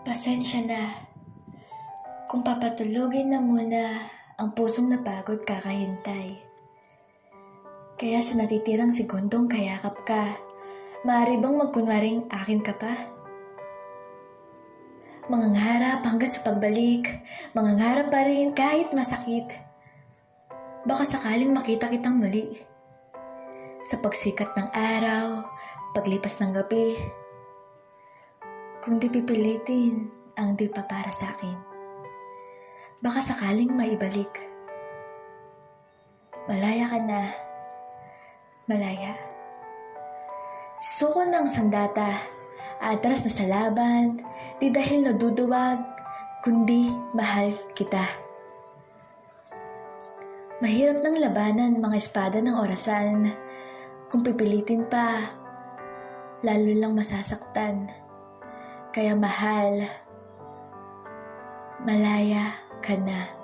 Pasensya na kung papatulugin na muna ang pusong napagod kakahintay. Kaya sa natitirang segundong kayakap ka, maaari bang magkunwaring akin ka pa? Mangangarap hanggang sa pagbalik, mangangarap pa rin kahit masakit. Baka sakaling makita kitang muli. Sa pagsikat ng araw, paglipas ng gabi. Kung di pipilitin ang di pa para sa akin, baka sakaling maibalik. Malaya ka na, malaya. Suko ng sandata, atras na sa laban, di dahil naduduwag, kundi mahal kita. Mahirap ng labanan mga espada ng orasan, kung pipilitin pa, lalo lang masasaktan. Kaya mahal, malaya ka na.